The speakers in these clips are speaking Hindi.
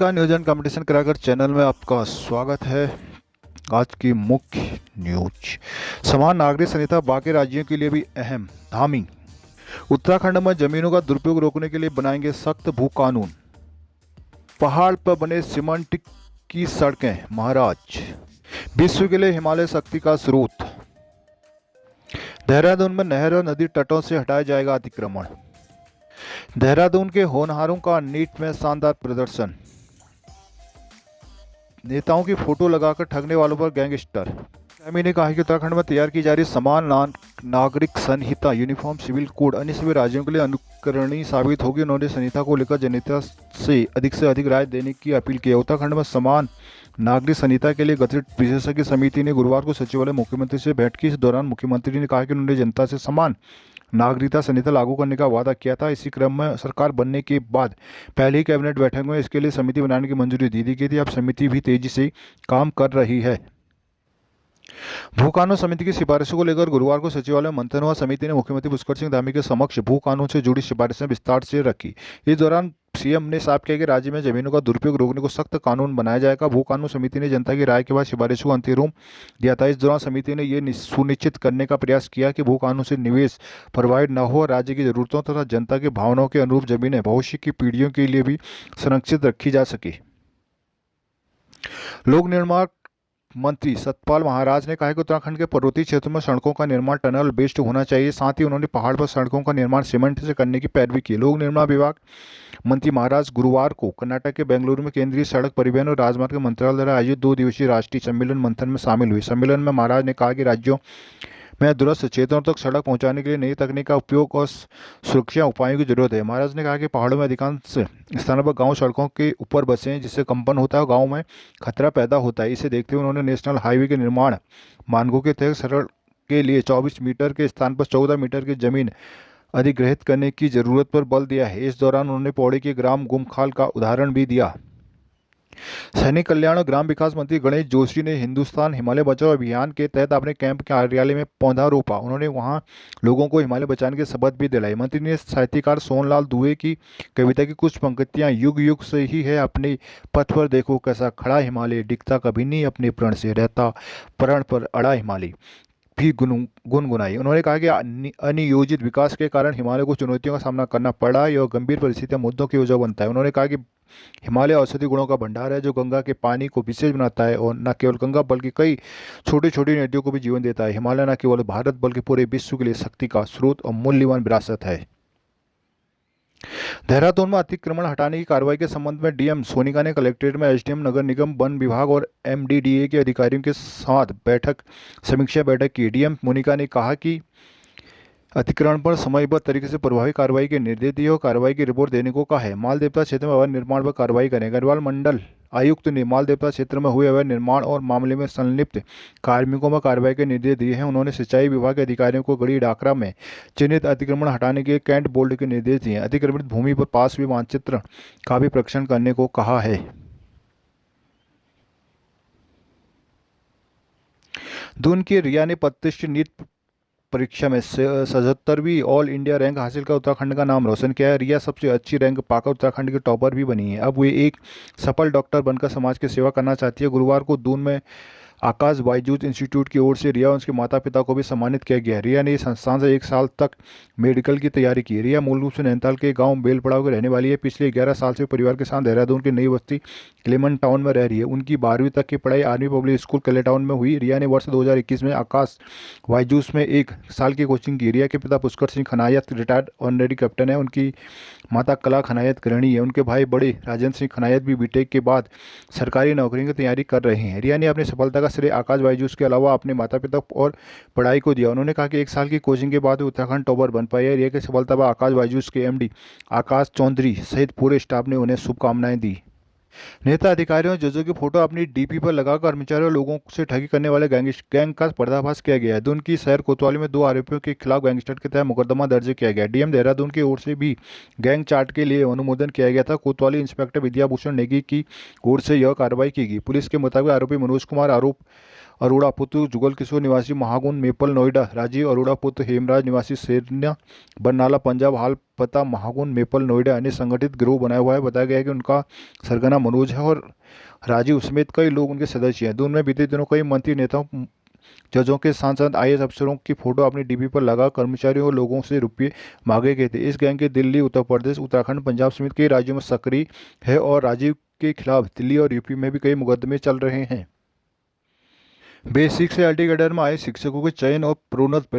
नमस्कार, न्यूज एंड कंपटीशन कराकर चैनल में आपका स्वागत है। आज की मुख्य न्यूज। समान नागरिक संहिता बाकी राज्यों के लिए भी अहम। धामी उत्तराखंड में जमीनों का दुरुपयोग रोकने के लिए बनाएंगे सख्त भू कानून। पहाड़ पर बने सीमेंट की सड़कें महाराज। विश्व के लिए हिमालय शक्ति का स्रोत। देहरादून में नहर और नदी तटों से हटाया जाएगा अतिक्रमण। देहरादून के होनहारों का नीट में शानदार प्रदर्शन। नेताओं की फोटो लगाकर ठगने वालों पर गैंगस्टर। एमी ने कहा कि उत्तराखंड में तैयार की जा रही समान नागरिक संहिता यूनिफॉर्म सिविल कोड अन्य सभी राज्यों के लिए अनुकरणीय साबित होगी। उन्होंने संहिता को लेकर जनता से अधिक राय देने की अपील की है। उत्तराखंड में समान नागरिक संहिता के लिए गठित विशेषज्ञ समिति ने गुरुवार को सचिवालय मुख्यमंत्री से भेंट की। इस दौरान मुख्यमंत्री ने कहा कि उन्होंने जनता से समान नागरिकता संहिता लागू करने का वादा किया था। इसी क्रम में सरकार बनने के बाद पहली कैबिनेट बैठक में इसके लिए समिति बनाने की मंजूरी दे दी गई थी। अब समिति भी तेजी से काम कर रही है। भू कानून समिति की सिफारिशों को लेकर गुरुवार को सचिवालय में मंथन हुआ। समिति ने मुख्यमंत्री पुष्कर सिंह धामी के समक्ष भू कानून से जुड़ी सिफारिशें विस्तार से रखी। इस दौरान सीएम ने साफ किया कि राज्य में जमीनों का दुरुपयोग रोकने को सख्त कानून बनाया जाएगा। भू कानून समिति ने जनता की राय के बाद सिफारिशों को अंतिम रूप दिया था। इस दौरान समिति ने यह सुनिश्चित करने का प्रयास किया कि भू कानून से निवेश प्रभावित न हो और राज्य की जरूरतों तथा जनता की भावनाओं के अनुरूप जमीनें भविष्य की पीढ़ियों के लिए भी संरक्षित रखी जा सके। लोक निर्माण मंत्री सतपाल महाराज ने कहा कि उत्तराखंड के पर्वतीय क्षेत्रों में सड़कों का निर्माण टनल बेस्ड होना चाहिए। साथ ही उन्होंने पहाड़ पर सड़कों का निर्माण सीमेंट से करने की पैरवी की। लोक निर्माण विभाग मंत्री महाराज गुरुवार को कर्नाटक के बेंगलुरु में केंद्रीय सड़क परिवहन और राजमार्ग मंत्रालय द्वारा आयोजित 2 दिवसीय राष्ट्रीय सम्मेलन मंथन में शामिल हुए। सम्मेलन में महाराज ने कहा कि राज्यों में दूरस्थ क्षेत्रों तक सड़क पहुंचाने के लिए नई तकनीक का उपयोग और सुरक्षा उपायों की जरूरत है। महाराज ने कहा कि पहाड़ों में अधिकांश स्थानों पर गांव सड़कों के ऊपर बसे हैं, जिससे कंपन होता है और गांव में खतरा पैदा होता है। इसे देखते हुए उन्होंने नेशनल हाईवे के निर्माण मानकों के तहत सड़क के लिए 24 मीटर के स्थान पर 14 मीटर की जमीन अधिग्रहित करने की जरूरत पर बल दिया है। इस दौरान उन्होंने पौड़ी के ग्राम गुमखाल का उदाहरण भी दिया। सैनिक कल्याण और ग्राम विकास मंत्री गणेश जोशी ने हिंदुस्तान हिमालय बचाओ अभियान के तहत अपने कैंप कार्यालय में पौधा रोपा। उन्होंने वहां लोगों को हिमालय बचाने की शपथ भी दिलाई। मंत्री ने साहित्यकार सोनलाल दुबे की कविता की कुछ पंक्तियां युग युग से ही है अपने पथ पर देखो कैसा खड़ा हिमालय, दिखता कभी नहीं अपने प्रण से, रहता प्रण पर अड़ा हिमालय भी गुनगुनाई। उन्होंने कहा कि अनियोजित विकास के कारण हिमालय को चुनौतियों का सामना करना पड़ा। यह गंभीर परिस्थितियां मुद्दों की वजह बनता है। उन्होंने कहा कि हिमालय औषधि गुणों का भंडार है जो गंगा के पानी को विशेष बनाता है और न केवल गंगा बल्कि कई छोटी छोटी नदियों को भी जीवन देता है। हिमालय न केवल भारत बल्कि पूरे विश्व के लिए शक्ति का स्रोत और मूल्यवान विरासत है। देहरादून में अतिक्रमण हटाने की कार्रवाई के संबंध में डीएम सोनिका ने कलेक्ट्रेट में एसडीएम नगर निगम वन विभाग और एमडीडीए के अधिकारियों के साथ समीक्षा बैठक की। डीएम मोनिका ने कहा कि अतिक्रमण पर समयबद्ध तरीके से प्रभावी कार्रवाई के निर्देश दिए और कार्रवाई की रिपोर्ट देने को कहा है। माल देवता क्षेत्र में अवैध निर्माण पर कार्रवाई करें। गढ़वाल मंडल आयुक्त ने माल देवता क्षेत्र में हुए अवैध निर्माण और मामले में संलिप्त कार्मिकों में कार्रवाई के निर्देश दिए हैं। उन्होंने सिंचाई विभाग के अधिकारियों को गढ़ी डाकरा में चिन्हित अतिक्रमण हटाने के कैंट बोर्ड के निर्देश दिए। अतिक्रमित भूमि पर पास भी मानचित्र का भी परीक्षण करने को कहा है। दून की रिया ने प्रतिष्ठित नीट परीक्षा में 77वीं ऑल इंडिया रैंक हासिल कर उत्तराखंड का नाम रोशन किया है। रिया सबसे अच्छी रैंक पाकर उत्तराखंड की टॉपर भी बनी है। अब वे एक सफल डॉक्टर बनकर समाज की सेवा करना चाहती है। गुरुवार को दून में आकाश बायजूस इंस्टीट्यूट की ओर से रिया और उसके माता पिता को भी सम्मानित किया गया। रिया ने इस संस्थान से 1 साल तक मेडिकल की तैयारी की। रिया मूल रूप से नैनीताल के गांव बेलपड़ाव की रहने वाली है। पिछले 11 साल से परिवार के साथ देहरादून की नई बस्ती क्लेमन टाउन में रह रही है। उनकी 12वीं तक की पढ़ाई आर्मी पब्लिक स्कूल कले टाउन में हुई। रिया ने वर्ष 2021 में आकाश बायजूस में 1 साल की कोचिंग की। रिया के पिता Pushkar Singh Khanayat retired honorary captain है। उनकी माता कला खनायत गृहिणी है। उनके भाई बड़े राजेंद्र सिंह खनायत भी बीटेक के बाद सरकारी नौकरी की तैयारी कर रहे हैं। रिया ने अपनी सफलता का श्रेय आकाश बायजूस के अलावा अपने माता पिता और पढ़ाई को दिया। उन्होंने कहा कि 1 साल की कोचिंग के बाद वो उत्तराखंड टॉपर बन पाई है। रिया की सफलता पर आकाश बायजूस के एमडी आकाश चौधरी सहित पूरे स्टाफ ने उन्हें शुभकामनाएं दी। नेता अधिकारियों जजों की फोटो अपनी डीपी पर लगाकर कर्मचारियों और लोगों से ठगी करने वाले गैंग का पर्दाफाश किया गया है। दून की शहर कोतवाली में 2 आरोपियों के खिलाफ गैंगस्टर के तहत मुकदमा दर्ज किया गया। डीएम देहरादून की ओर से भी गैंग चार्ट के लिए अनुमोदन किया गया था। कोतवाली इंस्पेक्टर विद्याभूषण नेगी की ओर से यह कार्रवाई की गई। पुलिस के मुताबिक आरोपी मनोज कुमार अरोड़ा पुत्र जुगल किशोर निवासी महागुन मेपल नोएडा, राजीव अरोड़ा पुत्र हेमराज निवासी सेरना बरनाला पंजाब, हाल पता महागुन मेपल नोएडा ने संगठित गिरोह बनाया हुआ है। बताया गया है कि उनका सरगना मनोज है और राजीव समेत कई लोग उनके सदस्य हैं। दून में बीते दिनों कई मंत्री नेताओं, जजों के सांसद, आईएएस अफसरों की फोटो अपनी डीपी पर लगा कर्मचारियों और लोगों से रुपये मांगे गए थे। इस गैंग के दिल्ली, उत्तर प्रदेश, उत्तराखंड, पंजाब समेत कई राज्यों में सक्रिय है और राजीव के खिलाफ दिल्ली और यूपी में भी कई मुकदमे चल रहे हैं। बेसिक से एलटी कैडर में आए शिक्षकों के चयन और प्रोन्नत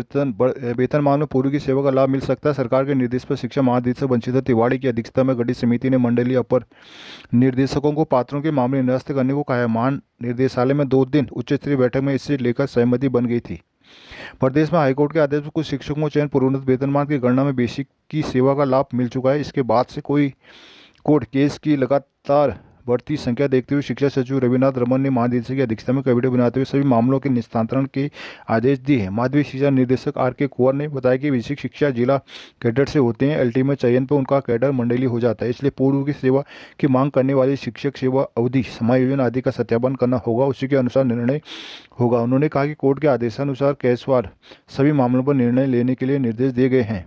वेतनमान में पूर्व की सेवा का लाभ मिल सकता है। सरकार के निर्देश पर शिक्षा महानिदेशक बंशीधर तिवारी की अध्यक्षता में गठित समिति ने मंडलीय अपर निर्देशकों को पात्रों के मामले निरस्त करने को कहा है। महानिदेशालय में 2 दिन उच्च स्तरीय बैठक में इसे लेकर सहमति बन गई थी। प्रदेश में हाईकोर्ट के आदेश पर कुछ शिक्षकों को चयन प्रोन्नत वेतनमान की गणना में बेसिक की सेवा का लाभ मिल चुका है। इसके बाद से कोई कोर्ट केस की लगातार बढ़ती संख्या देखते हुए शिक्षा सचिव रविनाथ रमन ने महानिदेशक की अध्यक्षता में कैबिनेट बनाते हुए सभी मामलों के निस्तारण के आदेश दिए हैं। माध्यमिक शिक्षा निदेशक आर.के. कुंवर ने बताया कि बेसिक शिक्षा जिला कैडर से होते हैं। एलटी में चयन पर उनका कैडर मंडलीय हो जाता है, इसलिए पूर्व की सेवा की मांग करने वाले शिक्षक सेवा अवधि, समायोजन आदि का सत्यापन करना होगा, उसी के अनुसार निर्णय होगा। उन्होंने कहा कि कोर्ट के आदेशानुसार केसवार सभी मामलों पर निर्णय लेने के लिए निर्देश दिए गए हैं।